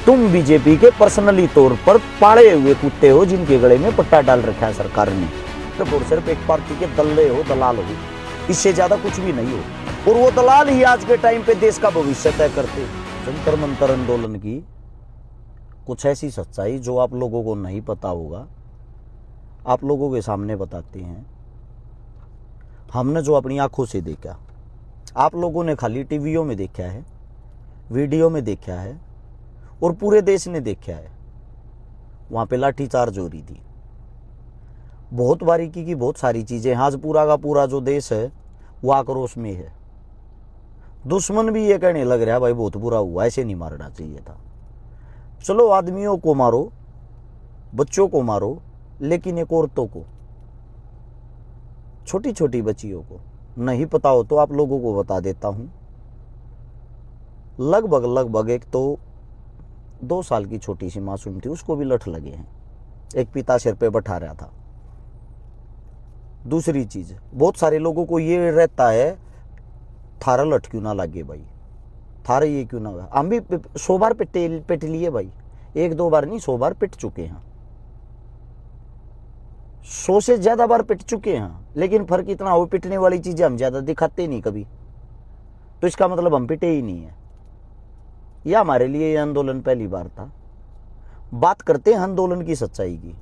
तुम बीजेपी के पर्सनली तौर पर पाले हुए कुत्ते हो जिनके गले में पट्टा डाल रखा है सरकार ने। सिर्फ एक पार्टी के दल्ले हो, दलाल हो, इससे ज्यादा कुछ भी नहीं हो। और वो दलाल ही आज के टाइम पे देश का भविष्य तय करते। जंतर मंतर आंदोलन की कुछ ऐसी सच्चाई जो आप लोगों को नहीं पता होगा, आप लोगों के सामने बताते हैं। हमने जो अपनी आंखों से देखा, आप लोगों ने खाली टीवियों में देखा है, वीडियो में देखा है और पूरे देश ने देखा है। वहां पे लाठीचार्ज हो रही थी, बहुत बारीकी की बहुत सारी चीजें। आज पूरा का पूरा जो देश है वो आक्रोश में है। दुश्मन भी ये कहने लग रहा है भाई बहुत बुरा हुआ, ऐसे नहीं मारना चाहिए था। चलो आदमियों को मारो, बच्चों को मारो, लेकिन एक औरतों को, छोटी छोटी बच्चियों को नहीं पता हो तो आप लोगों को बता देता हूं। लगभग एक तो 2 साल की छोटी सी मासूम थी, उसको भी लठ लगे हैं। एक पिता सिर पे बैठा रहा था। दूसरी चीज, बहुत सारे लोगों को ये रहता है थारा लठ क्यों ना लगे भाई, थारा ये क्यों ना। हम भी 100 बार पिट लिए भाई, 1-2 बार नहीं, 100 बार पिट चुके हैं। 100 से ज्यादा बार पिट चुके हैं। लेकिन फर्क इतना हो, पिटने वाली चीजें हम ज्यादा दिखाते नहीं कभी, तो इसका मतलब हम पिटे ही नहीं है। यह हमारे लिए ये आंदोलन पहली बार था। बात करते हैं आंदोलन की सच्चाई की,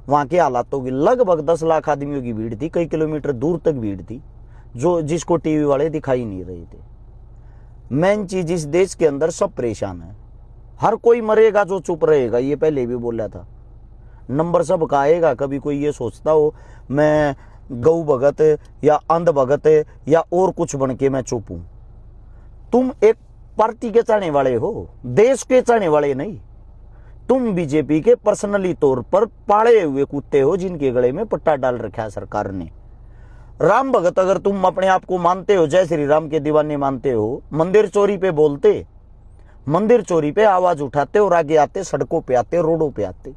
वहां के हालातों की। लगभग 10 लाख आदमियों की भीड़ थी, कई किलोमीटर दूर तक भीड़ थी, जो जिसको टीवी वाले दिखाई नहीं रहे थे। मेन चीज, इस देश के अंदर सब परेशान है। हर कोई मरेगा जो चुप रहेगा, ये पहले भी बोला था। नंबर सब का आएगा। कभी कोई ये सोचता हो मैं गौ भगत या अंध भगत या और कुछ बन के मैं चुप हूं। तुम एक पार्टी के चाहने वाले हो, देश के चाहने वाले नहीं। तुम बीजेपी के पर्सनली तौर पर पाले हुए कुत्ते हो जिनके गले में पट्टा डाल रखा है सरकार ने। राम भगत अगर तुम अपने आप को मानते हो, जय श्री राम के दीवाने मानते हो, मंदिर चोरी पे बोलते, मंदिर चोरी पे आवाज उठाते और आगे आते, सड़कों पे आते, रोडों पे आते।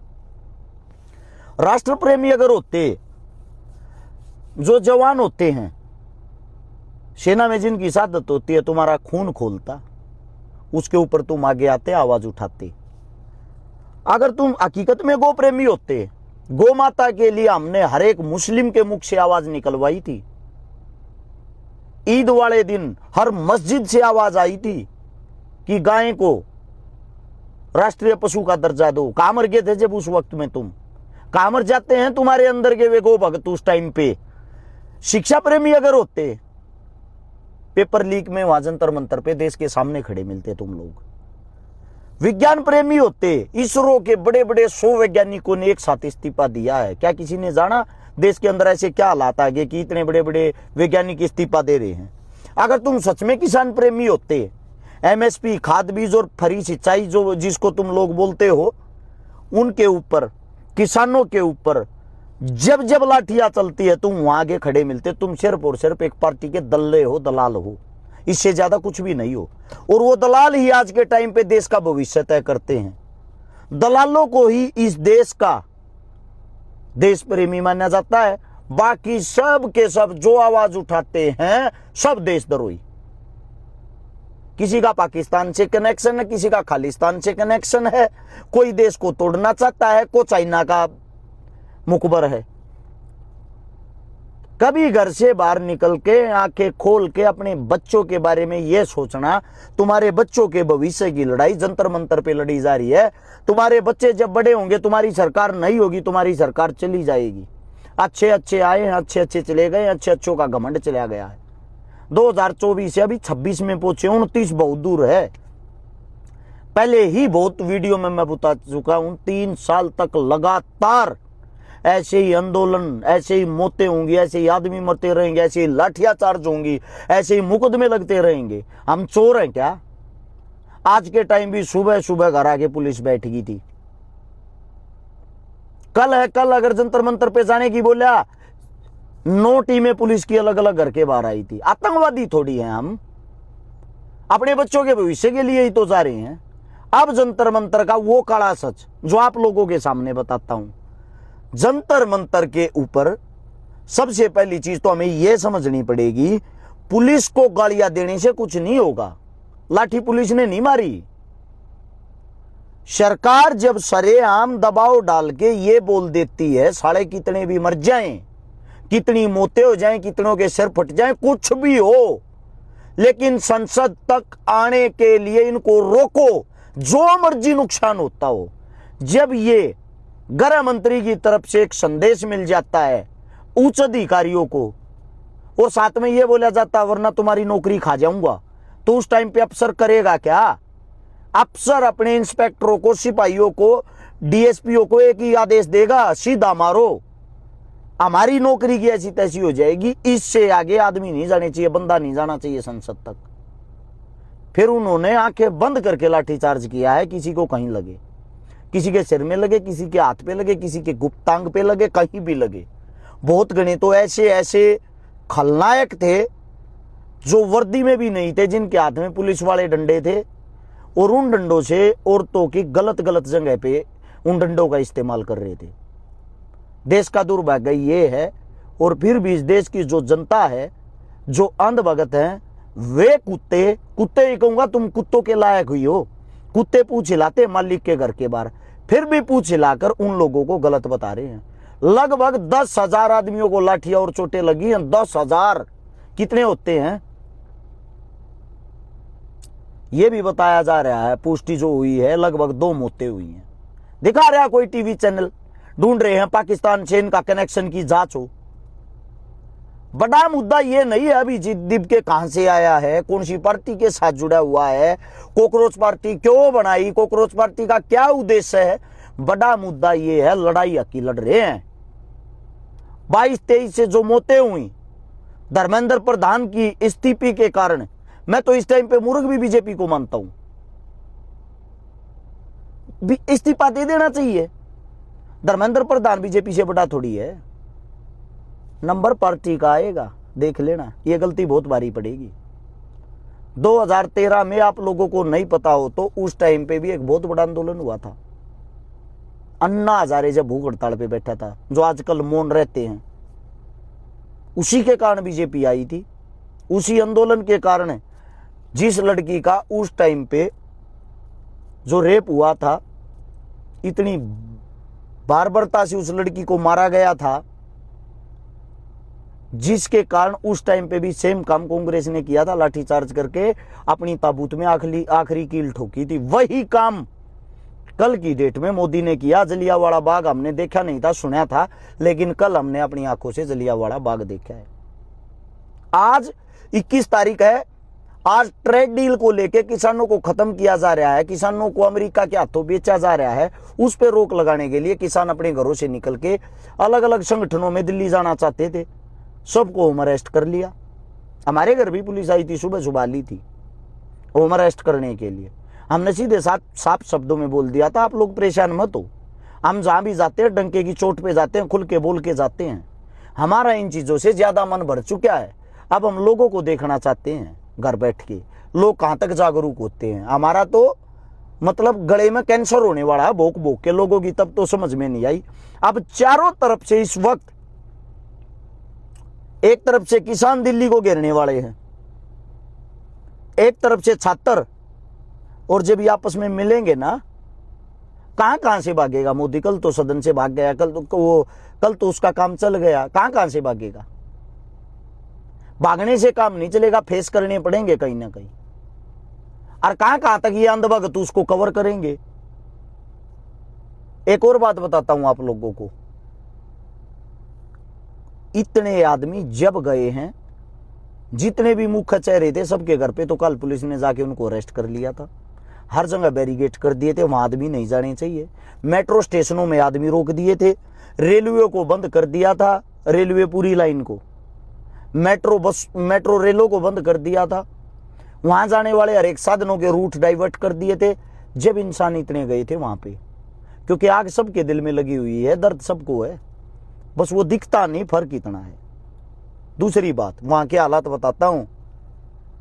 राष्ट्र प्रेमी अगर होते, जो जवान होते हैं, सेना में जिनकी शहादत होती है, तुम्हारा खून खोलता, उसके ऊपर तुम आगे आते, आवाज उठाते। अगर तुम हकीकत में गो प्रेमी होते, गौ माता के लिए हमने हर एक मुस्लिम के मुख से आवाज निकलवाई थी। ईद वाले दिन हर मस्जिद से आवाज आई थी कि गाय को राष्ट्रीय पशु का दर्जा दो। कहां मर गए थे जब उस वक्त में तुम? कहां मर जाते हैं तुम्हारे अंदर के वे गो भगत उस टाइम पे? शिक्षा प्रेमी अगर होते, पेपर लीक में वहां जंतर मंतर पे देश के सामने खड़े मिलते तुम लोग। विज्ञान प्रेमी होते, इसरो के बड़े बड़े 100 वैज्ञानिकों ने एक साथ इस्तीफा दिया है। क्या किसी ने जाना देश के अंदर ऐसे क्या हालात आ गए कि इतने बड़े बड़े वैज्ञानिक इस्तीफा दे रहे हैं? अगर तुम सच में किसान प्रेमी होते, एमएसपी, खाद बीज और फ्री सिंचाई जो जिसको तुम लोग बोलते हो, उनके ऊपर, किसानों के ऊपर जब जब लाठियां चलती है तुम वहां आगे खड़े मिलते। तुम सिर्फ और सिर्फ एक पार्टी के दल्ले हो, दलाल हो, इससे ज्यादा कुछ भी नहीं हो। और वो दलाल ही आज के टाइम पे देश का भविष्य तय करते हैं। दलालों को ही इस देश का देश प्रेमी माना जाता है। बाकी सब के सब जो आवाज उठाते हैं सब देशद्रोही। किसी का पाकिस्तान से कनेक्शन है, किसी का खालिस्तान से कनेक्शन है, कोई देश को तोड़ना चाहता है, कोई चाइना का मुखबर है। कभी घर से बाहर निकल के आंखें खोल के अपने बच्चों के बारे में यह सोचना, तुम्हारे बच्चों के भविष्य की लड़ाई जंतर मंतर पे लड़ी जा रही है। तुम्हारे बच्चे जब बड़े होंगे, तुम्हारी सरकार नहीं होगी, तुम्हारी सरकार चली जाएगी। अच्छे अच्छे आए हैं, अच्छे अच्छे चले गए, अच्छे अच्छों का घमंड चला गया है। 2024 से अभी 26 में पहुंचे, 29 बहुत दूर है। पहले ही बहुत वीडियो में मैं बता चुका हूं, 3 साल तक लगातार ऐसे ही आंदोलन, ऐसे ही मौतें होंगी, ऐसे ही आदमी मरते रहेंगे, ऐसे ही लाठियां चार्ज होंगी, ऐसे ही मुकदमे लगते रहेंगे। हम चोर हैं क्या? आज के टाइम भी सुबह सुबह घर आके पुलिस बैठ गई थी। कल है, कल अगर जंतर मंतर पे जाने की बोला, 9 टीमें पुलिस की अलग अलग घर के बाहर आई थी। आतंकवादी थोड़ी हैं हम, अपने बच्चों के भविष्य के लिए ही तो जा रहे हैं। अब जंतर मंतर का वो काला सच जो आप लोगों के सामने बताता हूं। जंतर मंतर के ऊपर सबसे पहली चीज तो हमें यह समझनी पड़ेगी, पुलिस को गालियां देने से कुछ नहीं होगा। लाठी पुलिस ने नहीं मारी, सरकार जब सरेआम दबाव डाल के ये बोल देती है साले कितने भी मर जाएं, कितनी मौतें हो जाएं, कितनों के सिर फट जाएं, कुछ भी हो, लेकिन संसद तक आने के लिए इनको रोको, जो मर्जी नुकसान होता हो। जब ये गृह मंत्री की तरफ से एक संदेश मिल जाता है उच्च अधिकारियों को और साथ में ये बोला जाता वरना तुम्हारी नौकरी खा जाऊंगा, तो उस टाइम पे अफसर करेगा क्या? अफसर अपने इंस्पेक्टरों को, सिपाहियों को, डीएसपीओ को एक ही आदेश देगा, सीधा मारो, हमारी नौकरी की ऐसी तैसी हो जाएगी। इससे आगे आदमी नहीं जाने चाहिए, बंदा नहीं जाना चाहिए संसद तक। फिर उन्होंने आंखें बंद करके लाठीचार्ज किया है, किसी को कहीं लगे, किसी के सिर में लगे, किसी के हाथ पे लगे, किसी के गुप्तांग पे लगे, कहीं भी लगे। बहुत गणे तो ऐसे ऐसे खलनायक थे जो वर्दी में भी नहीं थे, जिनके हाथ में पुलिस वाले डंडे थे और उन डंडों से औरतों की गलत गलत जगह पे उन डंडों का इस्तेमाल कर रहे थे। देश का दुर्भाग्य ये है। और फिर भी इस देश की जो जनता है, जो अंधभगत हैं, वे कुत्ते ही कहूंगा, तुम कुत्तों के लायक हुई हो। कुत्ते पूछ हिलाते मालिक के घर के बाहर, फिर भी पूछ हिलाकर उन लोगों को गलत बता रहे हैं। लगभग 10,000 आदमियों को लाठियां और चोटें लगी हैं। 10,000 कितने होते हैं ये भी बताया जा रहा है। पुष्टि जो हुई है लगभग 2 मौतें हुई हैं। दिखा रहा कोई टीवी चैनल, ढूंढ रहे हैं पाकिस्तान से इनका कनेक्शन की जांच हो। बड़ा मुद्दा ये नहीं है अभिजीत दिब्के कहां से आया है, कौन सी पार्टी के साथ जुड़ा हुआ है, कॉकरोच पार्टी क्यों बनाई, कॉकरोच पार्टी का क्या उद्देश्य है। बड़ा मुद्दा ये है लड़ाई हकी लड़ रहे हैं। 22-23 से जो मौतें हुई धर्मेंद्र प्रधान की इस्तीफे के कारण, मैं तो इस टाइम पे मूर्ख भी बीजेपी को मानता हूं। इस्तीफा दे देना चाहिए। धर्मेंद्र प्रधान बीजेपी से बड़ा थोड़ी है। नंबर पार्टी का आएगा, देख लेना, ये गलती बहुत भारी पड़ेगी। 2013 में आप लोगों को नहीं पता हो तो उस टाइम पे भी एक बहुत बड़ा आंदोलन हुआ था। अन्ना हजारे जब भूख हड़ताल पे बैठा था, जो आजकल मौन रहते हैं, उसी के कारण बीजेपी आई थी। उसी आंदोलन के कारण जिस लड़की का उस टाइम पे जो रेप हुआ था, इतनी बार्बरता से उस लड़की को मारा गया था, जिसके कारण उस टाइम पे भी सेम काम कांग्रेस ने किया था, लाठीचार्ज करके अपनी ताबूत में आखिरी कील ठोकी थी। वही काम कल की डेट में मोदी ने किया। जलियांवाला बाग हमने देखा नहीं था, सुना था, लेकिन कल हमने अपनी आंखों से जलियांवाला बाग देखा है। आज 21 तारीख है। आज ट्रेड डील को लेके किसानों को खत्म किया जा रहा है, किसानों को अमेरिका के हाथों बेचा जा रहा है। उस पर रोक लगाने के लिए किसान अपने घरों से निकल के अलग अलग संगठनों में दिल्ली जाना चाहते थे, सबको होम अरेस्ट कर लिया। हमारे घर भी पुलिस आई थी, सुबह सुबह ली थी होम अरेस्ट करने के लिए। हमने सीधे साफ शब्दों में बोल दिया था, आप लोग परेशान मत हो, हम जहां भी जाते हैं डंके की चोट पे जाते हैं, खुल के बोल के जाते हैं। हमारा इन चीजों से ज्यादा मन भर चुका है। अब हम लोगों को देखना चाहते हैं घर बैठ के, लोग कहां तक जागरूक होते हैं। हमारा तो मतलब गले में कैंसर होने वाला है भोक भोक के लोगों की, तब तो समझ में नहीं आई। अब चारों तरफ से इस वक्त, एक तरफ से किसान दिल्ली को घेरने वाले हैं, एक तरफ से छात्र, और जब ये आपस में मिलेंगे ना, कहां से भागेगा मोदी। कल तो सदन से भाग गया, कल तो उसका काम चल गया, कहां से भागेगा। भागने से काम नहीं चलेगा, फेस करने पड़ेंगे कहीं ना कहीं। और कहां तक ये अंधभगत उसको कवर करेंगे। एक और बात बताता हूं आप लोगों को, इतने आदमी जब गए हैं, जितने भी मुख्य चेहरे थे सबके घर पे, तो कल पुलिस ने जाके उनको अरेस्ट कर लिया था। हर जगह बैरिकेड कर दिए थे, वहां आदमी नहीं जाने चाहिए। मेट्रो स्टेशनों में आदमी रोक दिए थे, रेलवे को बंद कर दिया था, रेलवे पूरी लाइन को, मेट्रो रेलों को बंद कर दिया था। वहां जाने वाले हर एक साधनों के रूट डाइवर्ट कर दिए थे। जब इंसान इतने गए थे वहां पे, क्योंकि आग सबके दिल में लगी हुई है, दर्द सबको है, बस वो दिखता नहीं, फर्क इतना है। दूसरी बात, वहां के हालात बताता हूं,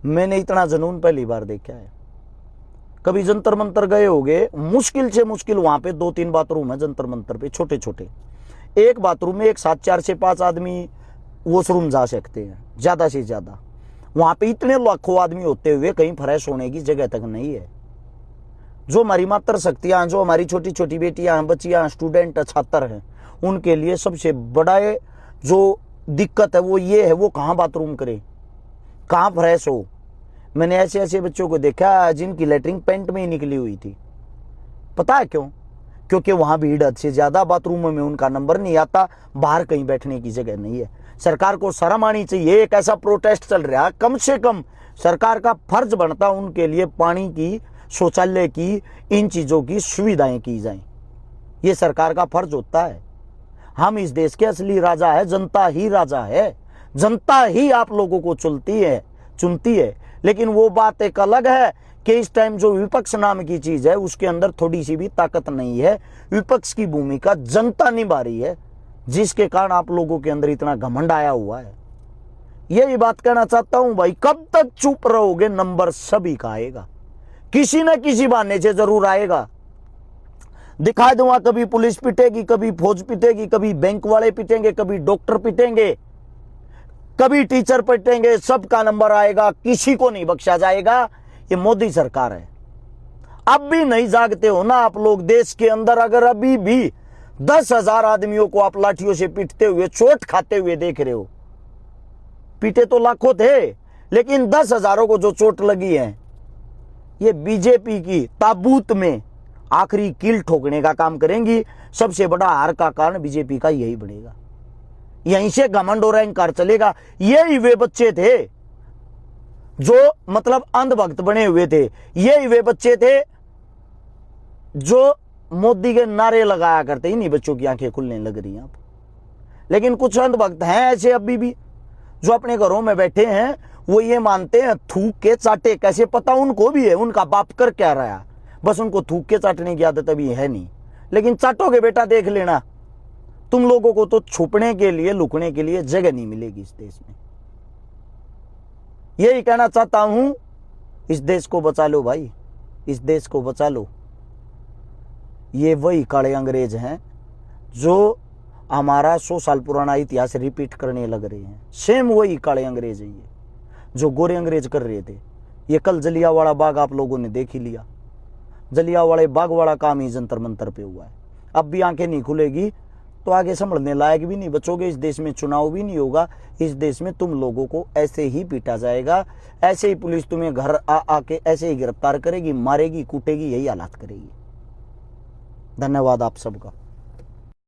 मैंने इतना जुनून पहली बार देखा है। कभी जंतर मंतर गए होगे, मुश्किल से मुश्किल वहां पे 2-3 बाथरूम है जंतर मंतर पे, छोटे छोटे। एक बाथरूम में एक साथ 4 से 5 आदमी वॉशरूम जा सकते हैं, ज्यादा से ज्यादा। वहां पे इतने लाखों आदमी होते हुए कहीं फ्रेश होने की जगह तक नहीं है। जो हमारी मातृ शक्तियाँ, जो हमारी छोटी छोटी बेटियाँ, बच्चियाँ, स्टूडेंट, छात्र हैं, उनके लिए सबसे बड़ा जो दिक्कत है वो ये है, वो कहाँ बाथरूम करे, कहाँ फ्रेश हो। मैंने ऐसे ऐसे बच्चों को देखा जिनकी लेटरिन पेंट में ही निकली हुई थी। पता है क्यों? क्योंकि वहां भीड़ हद से ज्यादा, बाथरूम में उनका नंबर नहीं आता, बाहर कहीं बैठने की जगह नहीं है। सरकार को शर्म आनी चाहिए। एक ऐसा प्रोटेस्ट चल रहा है, कम से कम सरकार का फर्ज बनता उनके लिए पानी की, शौचालय की, इन चीजों की सुविधाएं की जाएं। ये सरकार का फर्ज होता है। हम इस देश के असली राजा है, जनता ही राजा है, जनता ही आप लोगों को चुनती है। लेकिन वो बात एक अलग है कि इस टाइम जो विपक्ष नाम की चीज है उसके अंदर थोड़ी सी भी ताकत नहीं है। विपक्ष की भूमिका जनता निभा रही है, जिसके कारण आप लोगों के अंदर इतना घमंड आया हुआ है। यही बात कहना चाहता हूं भाई, कब तक चुप रहोगे? नंबर सभी का आएगा, किसी न किसी बहाने से जरूर आएगा। दिखा दूंगा, कभी पुलिस पिटेगी, कभी फौज पिटेगी, कभी बैंक वाले पिटेंगे, कभी डॉक्टर पिटेंगे, कभी टीचर पिटेंगे, सबका नंबर आएगा, किसी को नहीं बख्शा जाएगा। ये मोदी सरकार है। अब भी नहीं जागते हो ना आप लोग? देश के अंदर अगर अभी भी 10,000 आदमियों को आप लाठियों से पीटते हुए, चोट खाते हुए देख रहे हो, पीटे तो लाखों थे, लेकिन 10,000 को जो चोट लगी है, ये बीजेपी की ताबूत में आखिरी कील ठोकने का काम करेंगी। सबसे बड़ा हार का कारण बीजेपी का यही बनेगा। यहीं से घमंड और अहंकार चलेगा। यही वे बच्चे थे जो मतलब अंधभक्त बने हुए थे, यही वे बच्चे थे जो मोदी के नारे लगाया करते। इन्हीं बच्चों की आंखें खुलने लग रही हैं अब। लेकिन कुछ अंधभक्त हैं ऐसे अभी भी, जो अपने घरों में बैठे हैं, वो ये मानते हैं थूक के चाटे कैसे। पता उनको भी है उनका बाप कर क्या रहा है, बस उनको थूक के चाटने की आदत अभी है नहीं। लेकिन चाटोगे बेटा, देख लेना, तुम लोगों को तो छुपने के लिए, लुकने के लिए जगह नहीं मिलेगी इस देश में। यही कहना चाहता हूं, इस देश को बचा लो भाई, इस देश को बचा लो। ये वही काले अंग्रेज हैं जो हमारा 100 साल पुराना इतिहास रिपीट करने लग रहे हैं। सेम वही काले अंग्रेज हैं ये, जो गोरे अंग्रेज कर रहे थे। ये कल जलियांवाला बाग आप लोगों ने देख ही लिया। जलियांवाला बाग वाला काम ही जंतर मंतर पे हुआ है। अब भी आंखें नहीं खुलेगी तो आगे संभलने लायक भी नहीं बचोगे। इस देश में चुनाव भी नहीं होगा। इस देश में तुम लोगों को ऐसे ही पीटा जाएगा, ऐसे ही पुलिस तुम्हें घर आके ऐसे ही गिरफ्तार करेगी, मारेगी, कूटेगी, यही हालात करेगी। धन्यवाद आप सबका।